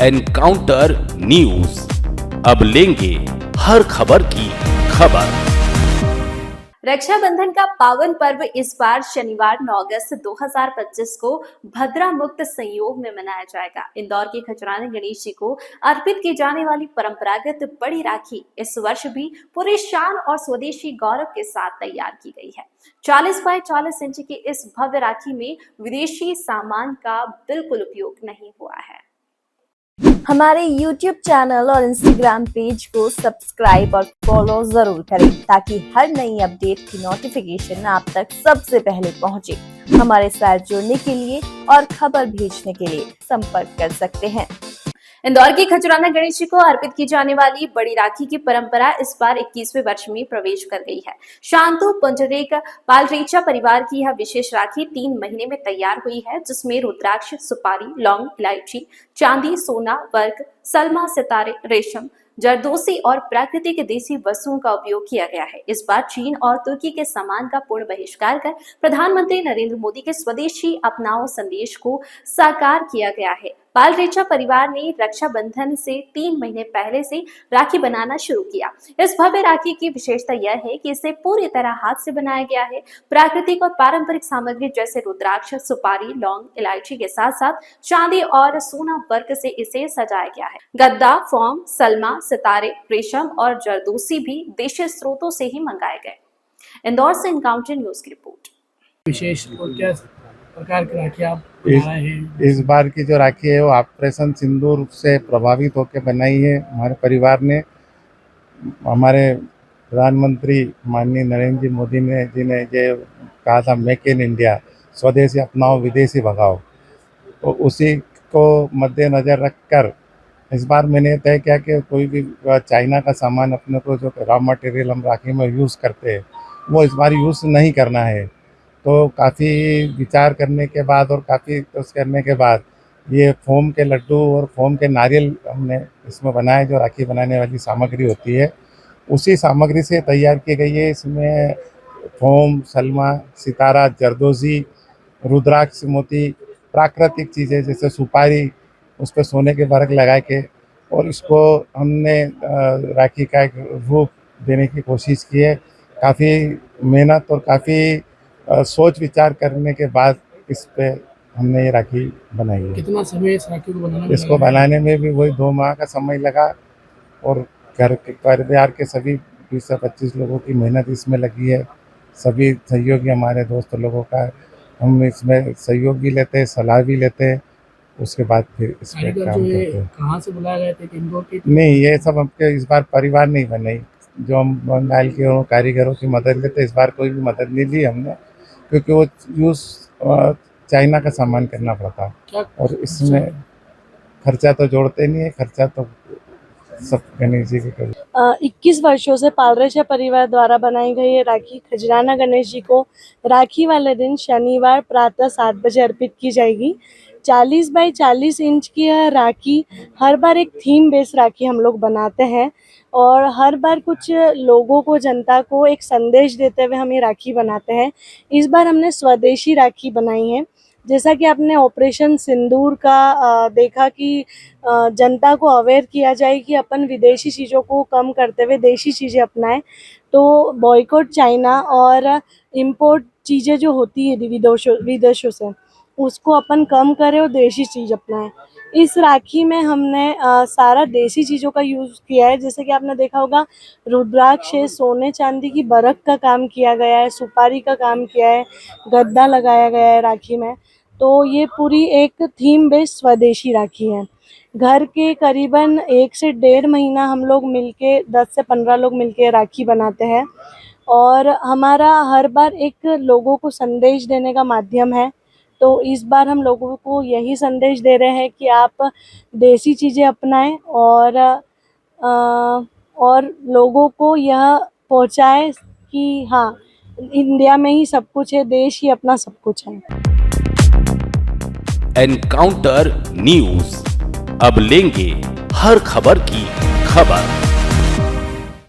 Encounter news, अब लेंगे हर खबर की खबर। रक्षाबंधन का पावन पर्व इस बार शनिवार 9 अगस्त 2025 को भद्रा मुक्त संयोग में मनाया जाएगा। इंदौर के खजराना गणेश जी को अर्पित की जाने वाली परंपरागत बड़ी राखी इस वर्ष भी पूरे शान और स्वदेशी गौरव के साथ तैयार की गई है। 40 बाय 40 इंच की इस भव्य राखी में विदेशी सामान का बिल्कुल उपयोग नहीं हुआ है। हमारे YouTube चैनल और Instagram पेज को सब्सक्राइब और फॉलो जरूर करें ताकि हर नई अपडेट की नोटिफिकेशन आप तक सबसे पहले पहुंचे। हमारे साथ जुड़ने के लिए और खबर भेजने के लिए संपर्क कर सकते हैं। इंदौर के खजराना गणेश जी को अर्पित की जाने वाली बड़ी राखी की परंपरा इस बार 21वें वर्ष में प्रवेश कर गई है। शांतु पुंजरेक पालरेचा परिवार की यह विशेष राखी 3 महीने में तैयार हुई है, जिसमें रुद्राक्ष, सुपारी, लौंग, इलायची, चांदी, सोना, वर्क, सलमा, सितारे, रेशम, जरदोसी और प्राकृतिक देसी वस्तुओं का उपयोग किया गया है। इस बार चीन और तुर्की के सामान का पूर्ण बहिष्कार कर प्रधानमंत्री नरेंद्र मोदी के स्वदेशी अपनाओ संदेश को साकार किया गया है। पालरेचा परिवार ने रक्षाबंधन से 3 महीने पहले से राखी बनाना शुरू किया। इस भव्य राखी की विशेषता यह है कि इसे पूरी तरह हाथ से बनाया गया है। प्राकृतिक और पारंपरिक सामग्री जैसे रुद्राक्ष, सुपारी, लौंग, इलायची के साथ साथ चांदी और सोना वर्क से इसे सजाया गया है। गद्दा, फॉर्म, सलमा, सितारे, रेशम और जरदोसी भी देशी स्रोतों से ही मंगाए गए। इंदौर से एनकाउंटर न्यूज की रिपोर्ट। विशेष और क्या प्रकार की राखी आप बना रहे हैं? इस बार की जो राखी है वो ऑपरेशन सिंदूर से प्रभावित होकर बनाई है। हमारे परिवार ने, हमारे प्रधानमंत्री माननीय नरेंद्र मोदी जी ने जो कहा था मेक इन इंडिया, स्वदेशी अपनाओ विदेशी भगाओ, तो उसी को मद्देनज़र रखकर इस बार मैंने तय किया कि कोई भी चाइना का सामान अपने को जो रॉ मटेरियल हम राखी में यूज़ करते हैं वो इस बार यूज़ नहीं करना है। तो काफ़ी विचार करने के बाद और काफ़ी कोशिश करने के बाद ये फोम के लड्डू और फोम के नारियल हमने इसमें बनाए। जो राखी बनाने वाली सामग्री होती है उसी सामग्री से तैयार की गई है। इसमें फोम, सलमा, सितारा, जरदोजी, रुद्राक्ष, मोती, प्राकृतिक चीज़ें जैसे सुपारी, उस पर सोने के वर्क लगा के और इसको हमने राखी का एक रूप देने की कोशिश की है। काफ़ी मेहनत और काफ़ी सोच विचार करने के बाद इस पे हमने ये राखी बनाई है। कितना समय इस राखी को बनाने में? इसको बनाने में भी वही 2 माह का समय लगा और घर के परिवार के सभी 20 से 25 लोगों की मेहनत इसमें लगी है। सभी सहयोगी हमारे दोस्त लोगों का, हम इसमें सहयोग भी लेते हैं, सलाह भी लेते हैं, उसके बाद फिर इस पर काम करते हैं। कहाँ से बुलाया गया था? इंदौर के? नहीं, ये सब हमके इस बार परिवार नहीं बनाई। जो हम बंगाल के कारीगरों की मदद लेते, इस बार कोई भी मदद नहीं ली हमने, क्योंकि वो यूज़ चाइना का सामान करना पड़ता और इसमें खर्चा तो जोड़ते नहीं है, खर्चा तो सब गणेश जी के 21 वर्षों से पालरेचा परिवार द्वारा बनाई गई ये राखी खजराना गणेश जी को राखी वाले दिन शनिवार प्रातः 7 बजे अर्पित की जाएगी। 40 बाय 40 इंच की यह राखी हर बार एक थीम बेस्ड राखी हम लोग बनाते हैं और हर बार कुछ लोगों को, जनता को एक संदेश देते हुए हम ये राखी बनाते हैं। इस बार हमने स्वदेशी राखी बनाई है। जैसा कि आपने ऑपरेशन सिंदूर का देखा कि जनता को अवेयर किया जाए कि अपन विदेशी चीज़ों को कम करते हुए देशी चीज़ें अपनाएं, तो बॉयकॉट चाइना और इम्पोर्ट चीज़ें जो होती है विदेशों से उसको अपन कम करें और देशी चीज़ अपनाएं। इस राखी में हमने सारा देसी चीज़ों का यूज़ किया है। जैसे कि आपने देखा होगा रुद्राक्ष है, सोने चांदी की बरक का काम किया गया है, सुपारी का काम किया है, गद्दा लगाया गया है राखी में। तो ये पूरी एक थीम बेस्ड स्वदेशी राखी है। घर के करीबन 1 से 1.5 महीना हम लोग मिलके 10 से 15 लोग मिलके राखी बनाते हैं और हमारा हर बार एक लोगों को संदेश देने का माध्यम है। तो इस बार हम लोगों को यही संदेश दे रहे हैं कि आप देसी चीज़ें अपनाएं और लोगों को यह पहुंचाएं कि हाँ, इंडिया में ही सब कुछ है, देश ही अपना सब कुछ है। एनकाउंटर न्यूज, अब लेंगे हर खबर की खबर।